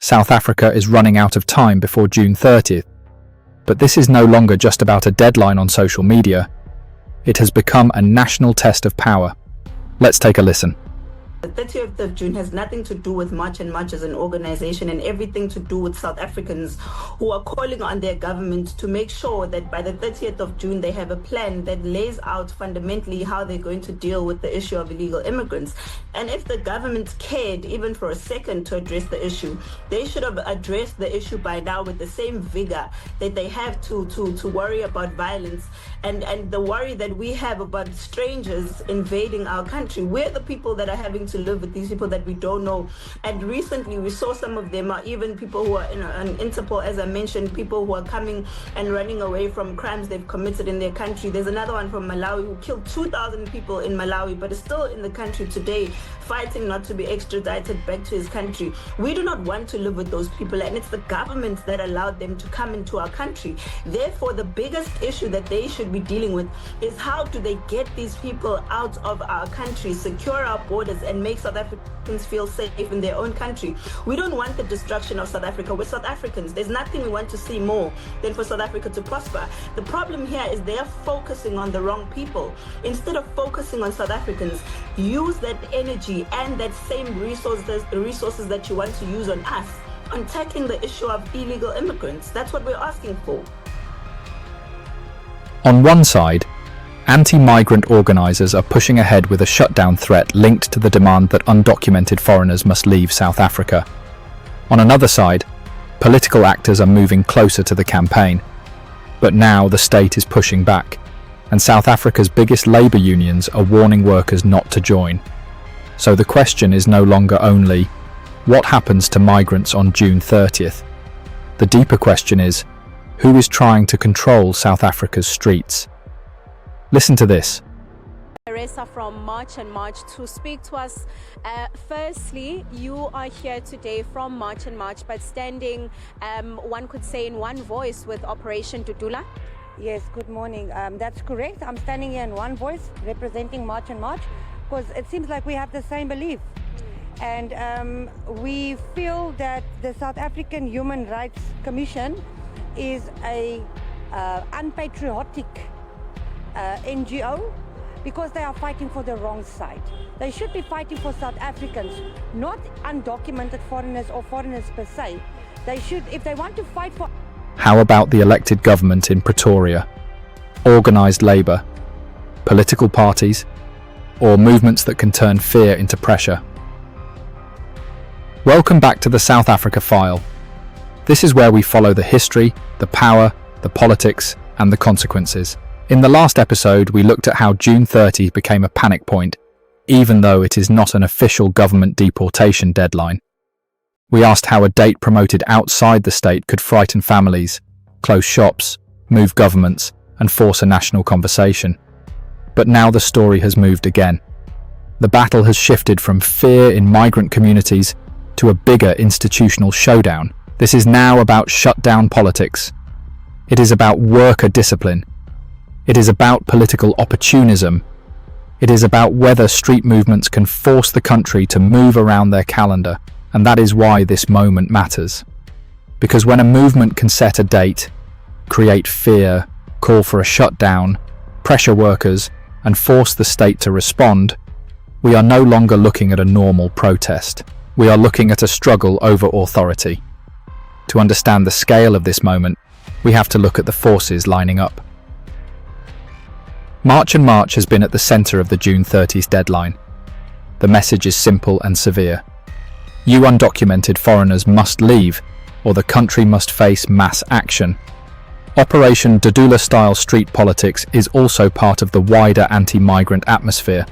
South Africa is running out of time before June 30th. But this is no longer just about a deadline on social media. It has become a national test of power. Let's take a listen. The 30th of June has nothing to do with March and March as an organization and everything to do with South Africans who are calling on their government to make sure that by the 30th of June they have a plan that lays out fundamentally how they're going to deal with the issue of illegal immigrants. And if the government cared even for a second to address the issue, they should have addressed the issue by now with the same vigor that they have to worry about violence and the worry that we have about strangers invading our country. We're the people that are having to live with these people that we don't know. And recently we saw some of them are even people who are on Interpol, as I mentioned, people who are coming and running away from crimes they've committed in their country. There's another one from Malawi who killed 2,000 people in Malawi, but is still in the country today, fighting not to be extradited back to his country. We do not want to live with those people, and it's the government that allowed them to come into our country. Therefore, the biggest issue that they should be dealing with is how do they get these people out of our country, secure our borders, and make South Africans feel safe in their own country. We don't want the destruction of South Africa. We're South Africans. There's nothing we want to see more than for South Africa to prosper. The problem here is they're focusing on the wrong people. Instead of focusing on South Africans, use that energy and that same resources that you want to use on us on tackling the issue of illegal immigrants. That's what we're asking for. On one side, anti-migrant organisers are pushing ahead with a shutdown threat linked to the demand that undocumented foreigners must leave South Africa. On another side, political actors are moving closer to the campaign. But now the state is pushing back, and South Africa's biggest labour unions are warning workers not to join. So the question is no longer only, what happens to migrants on June 30th? The deeper question is, who is trying to control South Africa's streets? Listen to this. Teresa from March and March to speak to us. Firstly, you are here today from March and March, but standing, one could say, in one voice with Operation Dudula. Yes, good morning. That's correct. I'm standing here in one voice representing March and March because it seems like we have the same belief. And we feel that the South African Human Rights Commission is a unpatriotic NGO because they are fighting for the wrong side. They should be fighting for South Africans, not undocumented foreigners or foreigners per se. They should, if they want to fight for... How about the elected government in Pretoria? Organised labour, political parties, or movements that can turn fear into pressure? Welcome back to the South Africa File. This is where we follow the history, the power, the politics, and the consequences. In the last episode, we looked at how June 30 became a panic point, even though it is not an official government deportation deadline. We asked how a date promoted outside the state could frighten families, close shops, move governments, and force a national conversation. But now the story has moved again. The battle has shifted from fear in migrant communities to a bigger institutional showdown. This is now about shutdown politics. It is about worker discipline. It is about political opportunism. It is about whether street movements can force the country to move around their calendar. And that is why this moment matters. Because when a movement can set a date, create fear, call for a shutdown, pressure workers, and force the state to respond, we are no longer looking at a normal protest. We are looking at a struggle over authority. To understand the scale of this moment, we have to look at the forces lining up. March and March has been at the centre of the June 30th deadline. The message is simple and severe. You undocumented foreigners must leave, or the country must face mass action. Operation Dudula-style street politics is also part of the wider anti-migrant atmosphere.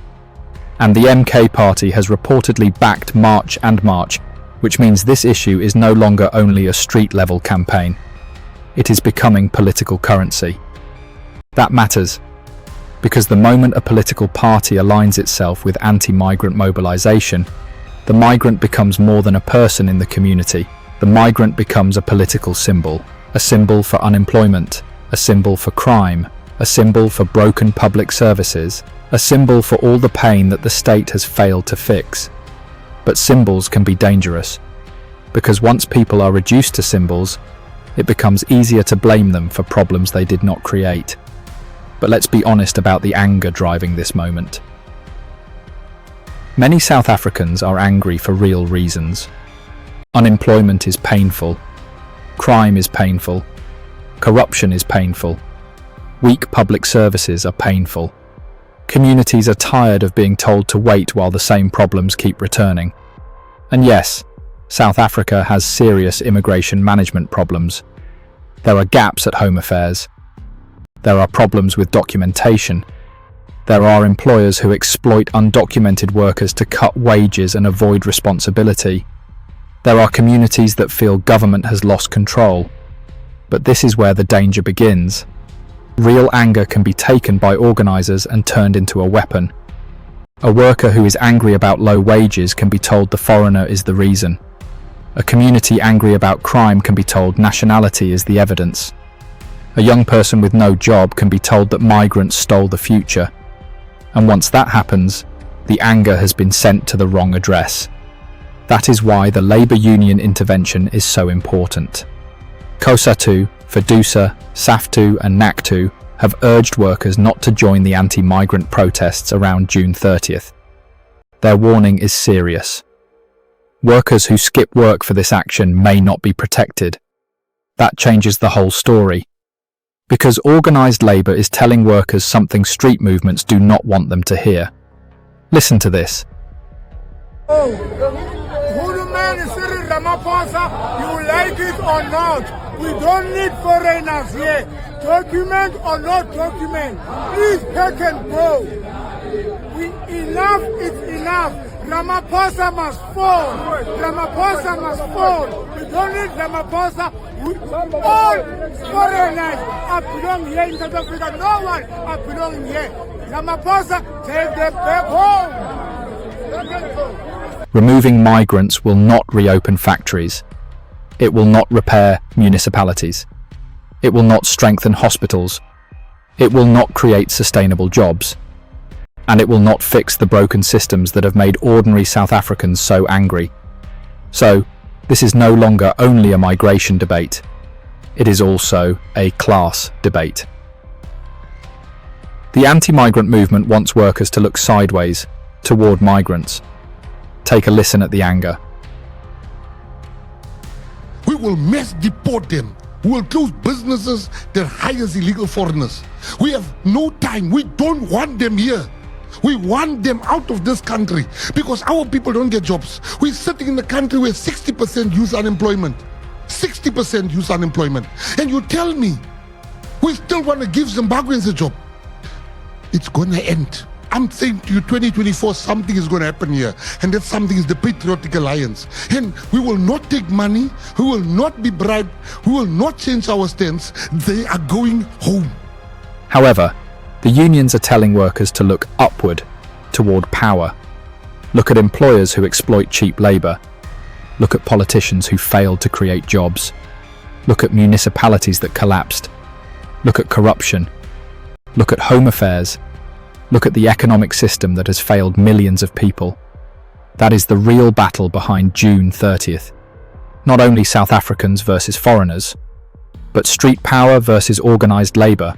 And the MK party has reportedly backed March and March, which means this issue is no longer only a street-level campaign. It is becoming political currency. That matters, because the moment a political party aligns itself with anti-migrant mobilization, the migrant becomes more than a person in the community. The migrant becomes a political symbol, a symbol for unemployment, a symbol for crime, a symbol for broken public services, a symbol for all the pain that the state has failed to fix. But symbols can be dangerous. Because once people are reduced to symbols, it becomes easier to blame them for problems they did not create. But let's be honest about the anger driving this moment. Many South Africans are angry for real reasons. Unemployment is painful. Crime is painful. Corruption is painful. Weak public services are painful. Communities are tired of being told to wait while the same problems keep returning. And yes, South Africa has serious immigration management problems. There are gaps at Home Affairs. There are problems with documentation. There are employers who exploit undocumented workers to cut wages and avoid responsibility. There are communities that feel government has lost control. But this is where the danger begins. Real anger can be taken by organisers and turned into a weapon. A worker who is angry about low wages can be told the foreigner is the reason. A community angry about crime can be told nationality is the evidence. A young person with no job can be told that migrants stole the future. And once that happens, the anger has been sent to the wrong address. That is why the labour union intervention is so important. COSATU, FEDUSA, SAFTU and NACTU have urged workers not to join the anti-migrant protests around June 30th. Their warning is serious. Workers who skip work for this action may not be protected. That changes the whole story. Because organised labour is telling workers something street movements do not want them to hear. Listen to this. Cyril Ramaphosa, you like it or not, we don't need foreigners here. Document or not document, please take and go. Enough is enough. Ramaphosa must fall. Ramaphosa must fall. We don't need Ramaphosa. All foreigners are belong here in South Africa. No one are belonging here. Ramaphosa, take them back home. Let them go. Removing migrants will not reopen factories. It will not repair municipalities. It will not strengthen hospitals. It will not create sustainable jobs. And it will not fix the broken systems that have made ordinary South Africans so angry. So, this is no longer only a migration debate. It is also a class debate. The anti-migrant movement wants workers to look sideways toward migrants. Take a listen at the anger. We will mass deport them. We will close businesses that hires illegal foreigners. We have no time. We don't want them here. We want them out of this country because our people don't get jobs. We're sitting in a country where 60% youth unemployment. 60% youth unemployment. And you tell me we still want to give Zimbabweans a job. It's going to end. I'm saying to you, 2024, something is going to happen here. And that something is the Patriotic Alliance. And we will not take money. We will not be bribed. We will not change our stance. They are going home. However, the unions are telling workers to look upward, toward power. Look at employers who exploit cheap labour. Look at politicians who failed to create jobs. Look at municipalities that collapsed. Look at corruption. Look at Home Affairs. Look at the economic system that has failed millions of people. That is the real battle behind June 30th. Not only South Africans versus foreigners, but street power versus organised labour,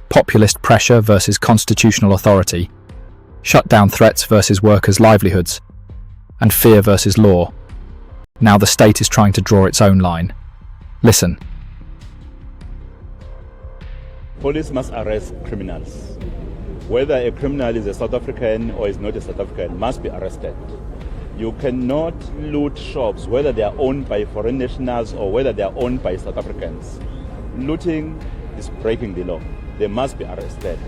populist pressure versus constitutional authority, shutdown threats versus workers' livelihoods, and fear versus law. Now the state is trying to draw its own line. Listen. Police must arrest criminals. Whether a criminal is a South African or is not a South African, must be arrested. You cannot loot shops, whether they are owned by foreign nationals or whether they are owned by South Africans. Looting is breaking the law. They must be arrested.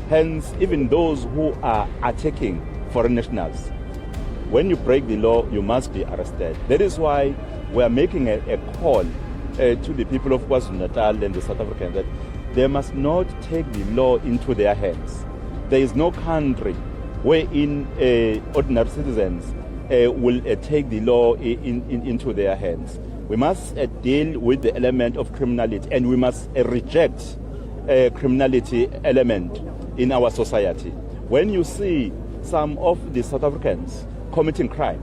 Hence, even those who are attacking foreign nationals, when you break the law, you must be arrested. That is why we are making a call to the people of KwaZulu-Natal and the South Africans that they must not take the law into their hands. There is no country wherein ordinary citizens will take the law into their hands. We must deal with the element of criminality, and we must reject criminality element in our society. When you see some of the South Africans committing crime,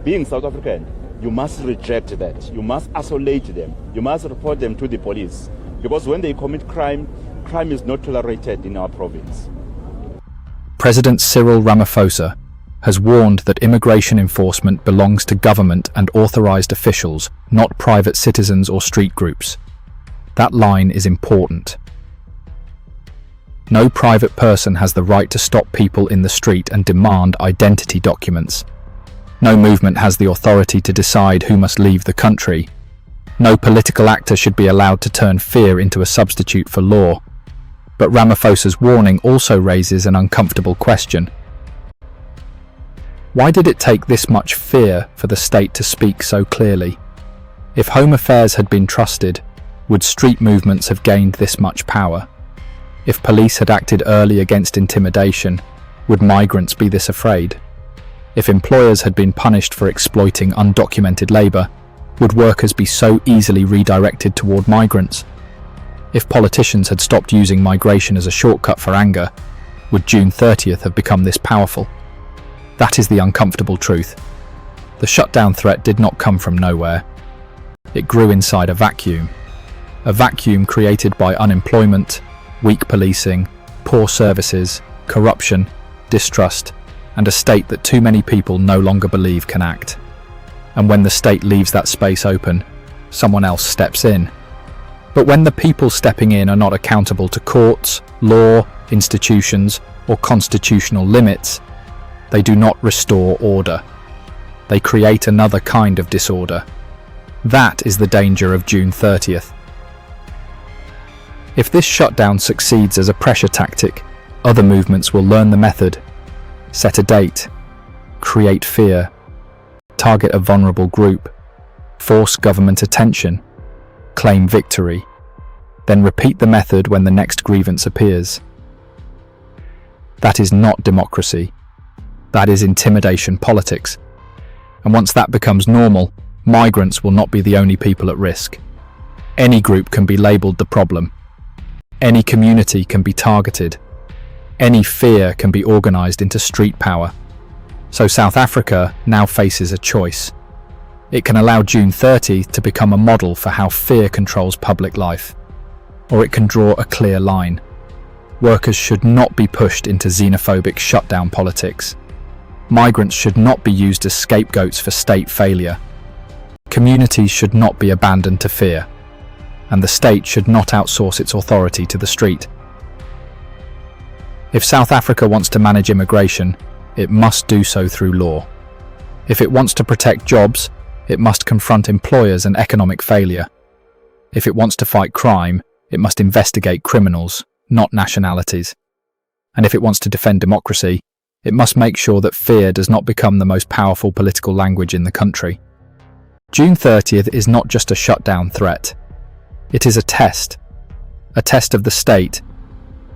being South African, you must reject that. You must isolate them. You must report them to the police. Because when they commit crime, crime is not tolerated in our province. President Cyril Ramaphosa has warned that immigration enforcement belongs to government and authorized officials, not private citizens or street groups. That line is important. No private person has the right to stop people in the street and demand identity documents. No movement has the authority to decide who must leave the country. No political actor should be allowed to turn fear into a substitute for law. But Ramaphosa's warning also raises an uncomfortable question. Why did it take this much fear for the state to speak so clearly? If home affairs had been trusted, would street movements have gained this much power? If police had acted early against intimidation, would migrants be this afraid? If employers had been punished for exploiting undocumented labour, would workers be so easily redirected toward migrants? If politicians had stopped using migration as a shortcut for anger, would June 30th have become this powerful? That is the uncomfortable truth. The shutdown threat did not come from nowhere. It grew inside a vacuum created by unemployment, weak policing, poor services, corruption, distrust, and a state that too many people no longer believe can act. And when the state leaves that space open, someone else steps in. But when the people stepping in are not accountable to courts, law, institutions, or constitutional limits, they do not restore order. They create another kind of disorder. That is the danger of June 30th. If this shutdown succeeds as a pressure tactic, other movements will learn the method, set a date, create fear, target a vulnerable group, force government attention, claim victory, then repeat the method when the next grievance appears. That is not democracy. That is intimidation politics. And once that becomes normal, migrants will not be the only people at risk. Any group can be labelled the problem. Any community can be targeted. Any fear can be organised into street power. So South Africa now faces a choice. It can allow June 30 to become a model for how fear controls public life. Or it can draw a clear line. Workers should not be pushed into xenophobic shutdown politics. Migrants should not be used as scapegoats for state failure. Communities should not be abandoned to fear. And the state should not outsource its authority to the street. If South Africa wants to manage immigration, it must do so through law. If it wants to protect jobs, it must confront employers and economic failure. If it wants to fight crime, it must investigate criminals, not nationalities. And if it wants to defend democracy, it must make sure that fear does not become the most powerful political language in the country. June 30th is not just a shutdown threat. It is a test of the state,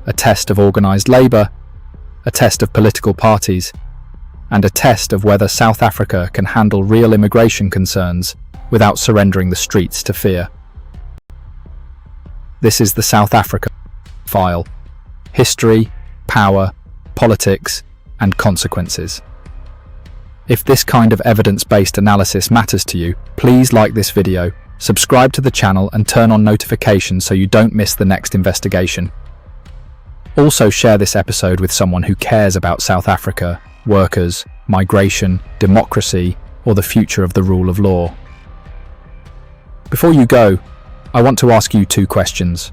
a test of organised labour, a test of political parties, and a test of whether South Africa can handle real immigration concerns without surrendering the streets to fear. This is the South Africa file: history, power, politics, and consequences. If this kind of evidence-based analysis matters to you, please like this video, subscribe to the channel and turn on notifications so you don't miss the next investigation. Also share this episode with someone who cares about South Africa, workers, migration, democracy, or the future of the rule of law. Before you go, I want to ask you two questions.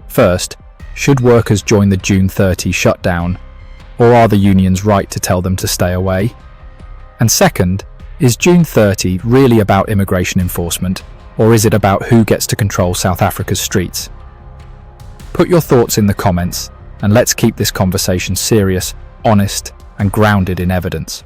First, should workers join the June 30 shutdown, or are the unions right to tell them to stay away? And second, is June 30 really about immigration enforcement, or is it about who gets to control South Africa's streets? Put your thoughts in the comments, and let's keep this conversation serious, honest, and grounded in evidence.